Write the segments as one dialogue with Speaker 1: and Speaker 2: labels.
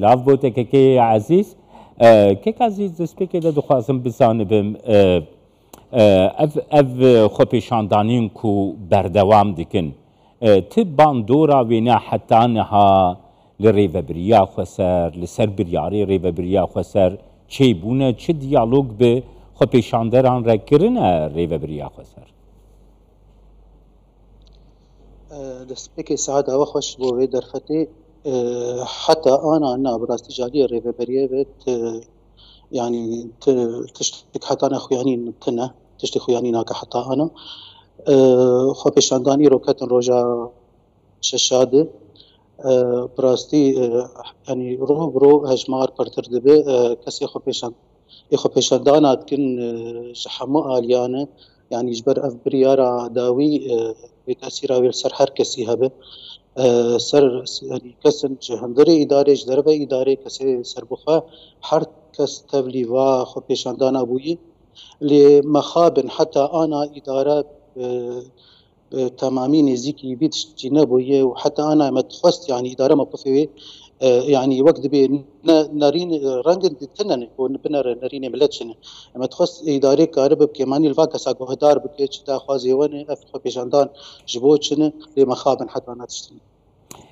Speaker 1: لاف بوتك كي عزيز كيك عزيز دسبيك دا دخوازم بزانبم اف خوپیشاندانین کو بردوام دکن تبان دورا وینا حتی نها لریوبریا خسر لسر بریاری ریوبریا خسر چی بونه چه دیالوگ به خوپیشاندران را کرنه ریوبریا خسر
Speaker 2: دسبيك سعادة وخش بو درفتي حتى أنا براستي جالية ريفبرية بيت يعني تشتك حتى أنا خوياني تنا تشتك خوياني ناك حتى أنا خو بيشانداني روكتن روجا ششادة براستي يعني رو برو هجمار برتر دبي كسي خو بيشاندانات كن جحمو آليانة يعني جبر اف بريارة داوي بتأثير ويل سر هر كسي هبه سر يعني كسن جهندري إدارة جدربة إدارة كسي سر بخا هر كس تبليوا خو بيشاندانا بوي لمخابن حتى أنا إدارة تمامي نزيكي بيت جنبوية وحتى أنا متخصص يعني إدارة موقفي يعني وقت بي نارين رنگ تنن بنر نارين ملتشن متخصص إدارة كارب بكماني الفاكا ساقو هدار بكيش تا خوازي وانا أفخو بيشاندان جبوتشن لمخابن حتى أنا تشتني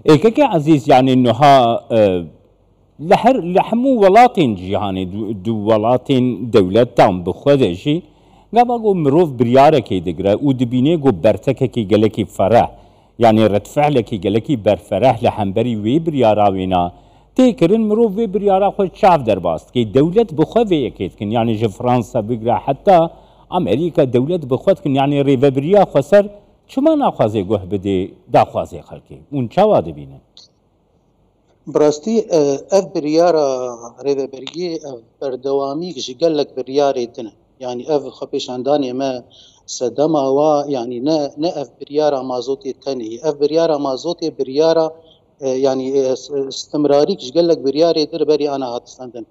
Speaker 1: كيك عزيز يعني انه لحمو ولاطين جيهاني دو ولاطين دولتان بخودشي قابقو مروف بريارة كي دقرا ودبيني قو برتكا كي قلقي فرح يعني رد فعلكي قلقي برفرح لحنبري وي بريارة وينا تيكرن مروف وي بريارة خود شاف درباست كي دولة بخوة كن يعني جي فرنسا بقرا حتى أمريكا دولة بخوة كن يعني ريفبريا خسر چما ناخوازي گوه بده داخوازي خلقي اون چوا دبينن
Speaker 2: براستي اف بريارة ريفبرية بردوامي جي قلق بريارة دنا يعني اف خبيشانداني ما سدما و يعني نا اف بريارة مازوتي تاني اف بريارة مازوتي بريارة يعني استمراري كش قلق بريارة در بري انا هاتستندن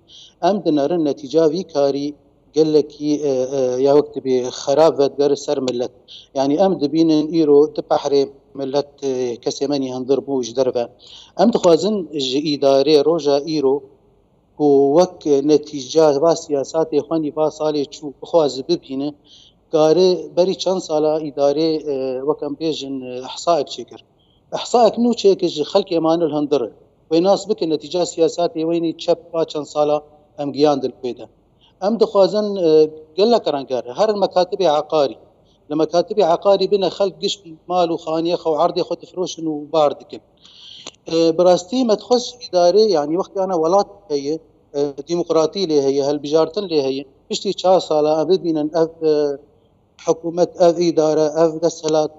Speaker 2: ام دنرن نتيجة في كاري قال لك يا وقت بخراب ودقر سر ملت يعني ام دبين ايرو تبحري ملت كسيماني هنضربو جدربا ام تخوازن اداري روجا ايرو وك نتيجة با سياسات اخواني با صالي شو بخواز ببينه قاري بري چند سالا اداري وكم بيجن احصائك شكر احصائك نو شكر خلق امان الهندر ويناسبك نتيجة سياسات ويني تشب با چند سالا ام قيان دل ام دخوازن قال لك رانكار هر المكاتب عقاري لما كاتب عقاري بنا خلق قش مال وخانيه خو عرضي خو تفروشن وباردك براستي ما تخش اداري يعني وقت انا ولات هي ديمقراطيه اللي هي هالبجارتن اللي هي بشتي 4 ساله ابدينا اف حكومه اف اداره اف دسلات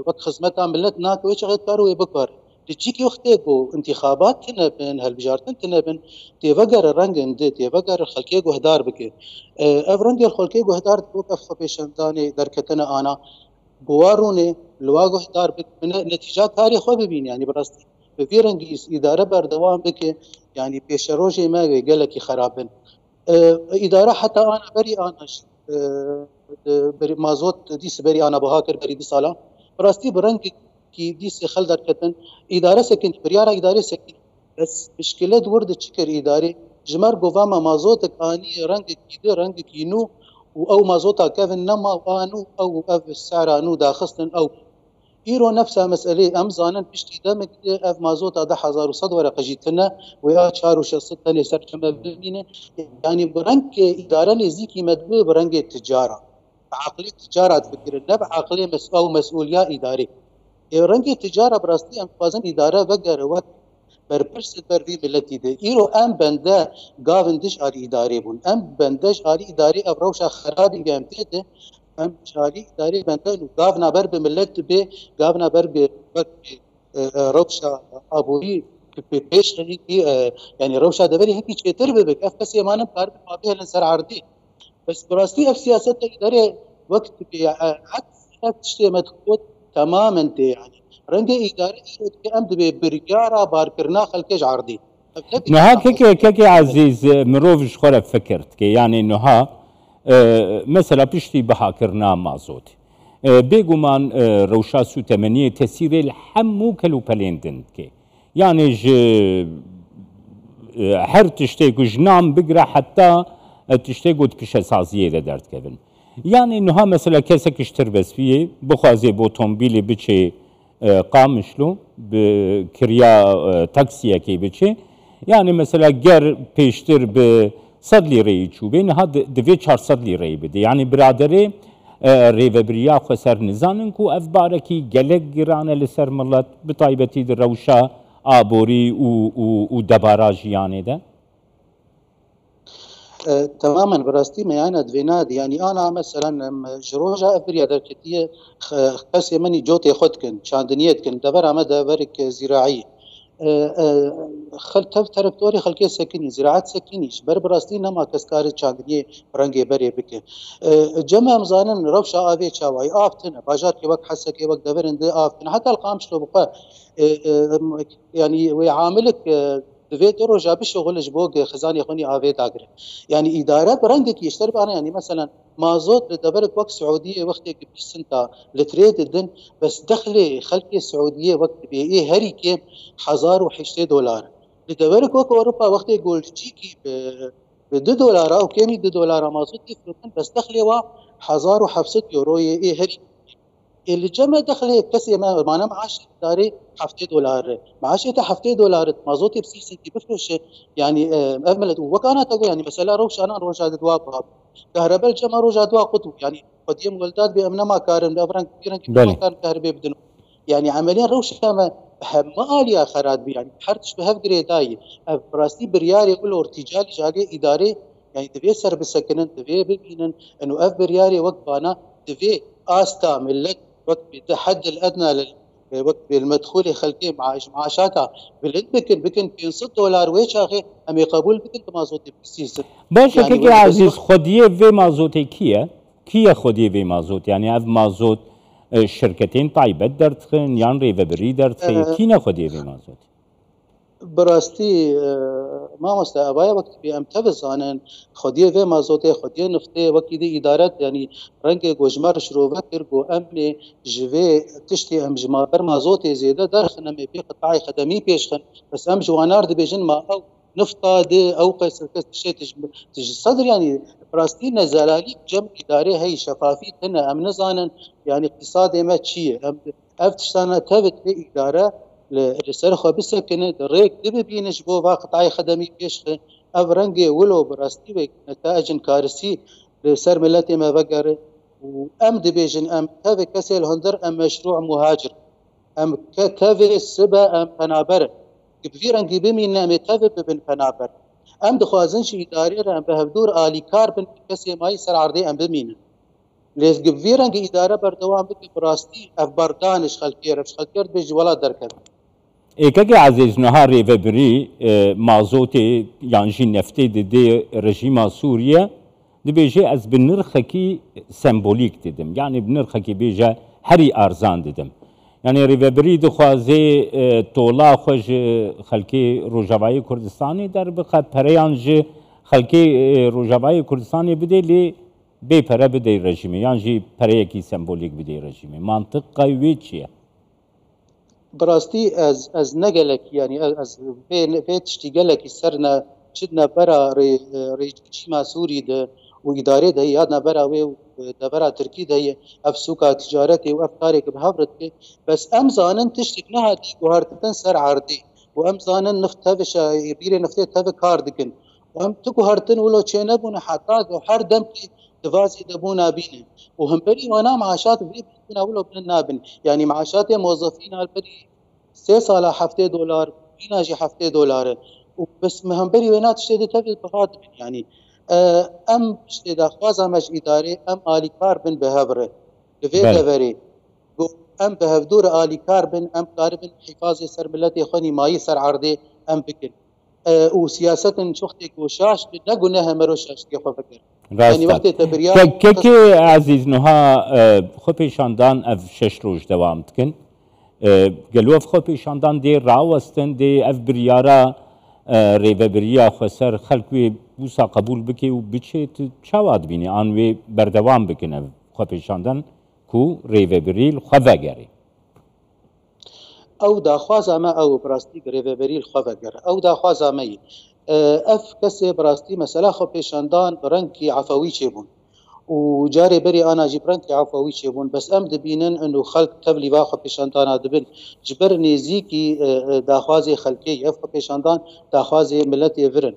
Speaker 2: وقت خدمتها ملتنا كويش غير كارو بكر تجيكي وقتكو انتخابات تنبن هالبجارتن تنبن تيفقر الرنج تيفقر خلكيكو هدار بك اف رنج الخلكيكو هدار توقف خبيشنداني دركتنا انا بواروني لواغو هدار بك من نتيجات تاريخ خو ببين يعني براستي في رنج اداره بردوام بك يعني بيشروجي ما قال لك خرابن اداره حتى انا بري انا بري مازوت ديس بري انا بهاكر بري دي صاله براستي برنج كي ديس خل دركتن اداره سكن برياره اداره سكن بس مشكله ورد تشكر اداري جمر قوفاما مازوتك اني رنج كده رنج كينو او مازوتا كيفن نما وانو او اف السعر انو داخستن او ايرو نفسها مساله امزانا بشتي دمك اف مازوتا 10000 ورقه جيتنا ويا شارو شصتني سر كما بينه يعني برنك اداره نزيكي مدبو برنك التجاره عقليه التجاره تفكر النبع عقليه او مسؤوليه اداريه رنگ التجاره براستي ام فازن اداره بقر وقت برپرس بروی ملتی ده ایرو ام بنده گاوندش آری اداره بون ام بندش آری اداره ابروشا خرابی گمته ده ام شاری اداره بنده گاو نبر به ملت به گاو نبر به روشا ابوی پیش يعني روشا دبري هيك چتر بك اف بس يمانم قارب ما بها لنسر عرضي بس براستي اف سياسه اداره وقت عكس تشتي مدخول تماما انت يعني رنگ اداره امد برياره باركرنا خلكش عرضي
Speaker 1: نها كيكي عزيز مروفش خرب فكرت كي يعني انه مثلا بشتي بهاكرنا مازوت بيجومان روشا سو 8 تسير الحمو كلو بليندن كي يعني هر تشتێک و ژنام بگرە حتا تشتێک و پیشە سازیە لە دەردکەون یعنی نوها مثلا کەسێکیش تر بەسپیە بخوازێ بۆ ئۆتۆمبیلی بچێ قامشلو بکریا تاکسیەکەی بچێ یعنی مثلا گەر پێشتر بە 100 لیرەی چوبێ نها دەوێت 400 لیرەی بدە یعنی برادرێ ڕێڤەبریا خۆسەر نزانن و ئەف بارەکی gelek گرانە لەسەر مڵەت بتایبەتی ڕەوشە ئابۆری و دەبارا ژیانێدا
Speaker 2: تماما براستي ما يعني دويناد يعني انا مثلا جروجا افريا دركتيه قسي مني جوتي خدكن شاندنيت كن دبر عمد برك زراعي خل تركتوري خلكي سكني زراعات سكنيش براستي نما كسكاري شاندنيه رنگي بري بك جمع مزانن روشا ابي چاوي افتن باجار كي وقت حسه كي وقت دبر اند افتن حتى القامش لو بقى يعني ويعاملك دوێت ڕۆژا بشغلش بۆ خزانی خۆنی ئاوێ داگرێت یعنی ئیدارە بەڕەنگێکی یشتر بانە ینی مەسەلەن مازۆت لە دەبەرێک وەک سعودیە وەختێکی بیستن تا لە ترێ ددن بەس دەخلێ خەلکی سعودیە وەک بێ هەریکێ $1080 لە دەبەرێک وەک ئەوروپا وەختێک گۆلجیکی ب $2 و کێمی $2 مازۆتی فرۆتن بەس دەخلێەوە €1700 هەری اللي جمع دخله كسي ما معاش داري $7 معاش $7 مازوتي بسير سنتي بفلوش يعني أملت وكانت أقول يعني مثلا روش أنا روش هذا دواء كهرباء الجمع روش هذا دواء قطو يعني قديم ولدات بأمنا ما كارن بأفران كثيرا ما كارن كهرباء بدنو يعني عمليا روش كما ما آلية خراد بي يعني حرتش بهف قريداي براستي برياري يقول ارتجالي جاقي إداري يعني تبي سر بسكنن تبي ببينن إنه برياري وقبانا تبي آستا ملت وقت بالحد الادنى وقت بالمدخول خلقي معاشاتها بالعد بكن $500 ويش اخي امي قبول بكن مازوتي بسيس
Speaker 1: باش يعني كي عزيز خديه في مازوتي كيا خديه في مازوت يعني اف مازوت شركتين طيبه درتخن يعني ريفبري درتخن كينا خديه في مازوت
Speaker 2: براستي ما مستعبايا وقت بأمتبز أنا خديه في مازوتي خديه نفطي وقت دي إدارات يعني رنگ گوجمار شروع كرجو أمني جوي تشتي أم جمار مازوتي زيادة درخنا مي في قطاعي خدمي بيشخن بس أم جوانار دي بيجن ما أو نفطة دي أو قيس شيء تج صدر يعني براستي نزلالي جم إداري هي شفافية هنا أم نزانا يعني اقتصادي ما تشي أفتشتانا تبت في إدارة لسرخوا بسكنة الريك دبي بينش بو قطاعي خدمي بيش أفرنجي ولو براستي نتائج كارثي لسر ملتي ما بقر وأم دبيجن أم تافي كسل هندر أم مشروع مهاجر أم كتافي السبا أم فنابر كبيرنجي بمين أم تافي ببن فنابر أم دخوازنش إداري أم بهبدور آلي كاربن كسي ما يسر عرضي أم بمين ليس كبيرنجي إدارة بردوام بك براستي أف بردانش خلقير أف خلقير بيجي ولا دركب
Speaker 1: ایکه عزیز نهار ریوبری مازوتی یانجی نفتی دی رژیم سوریه دی بیجه از بنرخکی سمبولیک دیدم یعنی بنرخکی بیجه هری ارزان دیدم یعنی ریوبری دخوازه تولا خوش خلکی روجاوای کردستانی در بخ پریانج خلکی روجاوای کردستانی بده لی بی پره بده رژیم یعنی پره کی سمبولیک بده رژیم منطق قوی چیه
Speaker 2: براستي از نقلك يعني از بيت اشتغلك سرنا شدنا برا ريجي ما سوري ده واداره ده يادنا برا و برا تركي ده افسوكا تجارتي وافكارك بهبرت بس امزانن تشتكنها دي وهرتن سر عرضي وامزانن نفتفش يبيري نفتي تف كاردكن وهم تكو هرتن ولو تشينبون حطاك وحر دم تفازي دبونا بينا وهم بري وانا معاشات بري بنا ولو بننابن يعني معاشات موظفين البري 3 ساله $7 بينا جي $7 وبس هم بري وينات اشتدي تبي بغاد يعني ام اشتدا خوازا مش اداري ام الي كاربن بهبره لفيدري ام بهدور الي كاربن ام كاربن حفاظ سر ملتي خني ماي سر عرضي ام بكل وسياسه شختك وشاش نقولها مروشاش كيف فكر
Speaker 1: يعني وقت تبريار كي عزيز نها خو پیشاندان اف 6 روز دوام تكن قالوا خو پیشاندان دي راوستن دي اف بريارا ريبريا خسر خلقوي بوسا قبول بكي وبچه چاواد بيني انوي بردوام بكن خو پیشاندان کو ريبريل خوغاري
Speaker 2: او دا خوازا ما او براستيك ريبريل خوغار او دا خوازا مي اف کسی براستی مثلا خو پیشاندان برنکی عفوی چبون و جاري بري انا جبرنت عفوي چبون بس ام دبینن انه خلق تبلی واخو پیشاندان دبن جبر نزیکی داخوازی خلقی اف پیشاندان داخوازی ملت ورن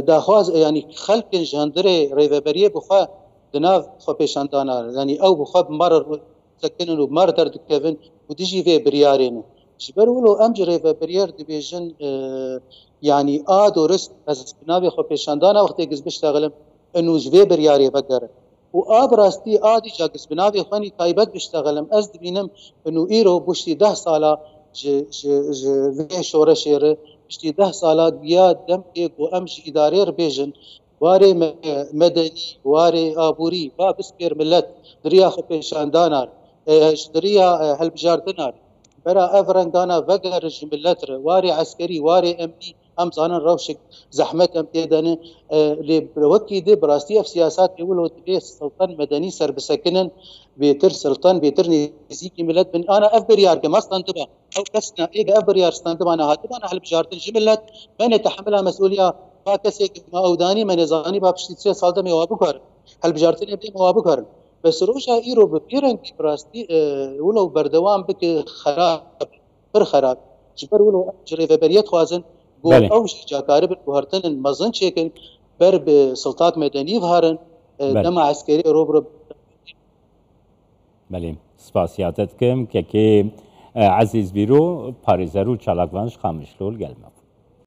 Speaker 2: داخواز يعني خلق جاندري ريفبريه بخوا دناف خو پیشاندان يعني او بخوا مرر سكنن ومر درد كيفن وديجي في بريارين جبر ولو ام جري بريار دبيجن يعني دورست از بناوي خو پیشاندان وقت جز بشتغلم انه جوي برياري بقر وابراستي دي جاكس بناوي خاني تايبت بشتغلم از دبينم انه ايرو بوشتي 10 سالا في شوره شير بشتي 10 سالا بيا دم كيك وامش اداري ربيجن واري مدني واري ابوري بسكير ملت دريا خو پیشاندان دريا هلبجاردنار برا افرندانا وقر جملت واري عسكري واري امني ام زانن روشك زحمت ام تيدن لوكي دي براستي في سياسات يقولوا تبي سلطان مدني سر بسكنن بيتر سلطان بيتر نزيكي ملت من انا افبريار كما استنتبه او كسنا ايه افبريار استنتبه انا هاتب انا هل بجارتن جملت من يتحملها مسؤوليه فاكسي ما اوداني من زاني بابشتي 3 سال دم يوابكر هل بجارتن يبدي موابكر بس روشا ايرو ببيرن براستي ولو بردوام بك خراب بر خراب جبر ولو جري فبريت خوازن بو اوش جاكارب بوهرتن مزن شكل بر بسلطات مدني ظهرن دم عسكري روبر
Speaker 1: بله سپاسیاتت کم که عزیز بیرو پاریزرو چالاکوانش خامشلول گلمه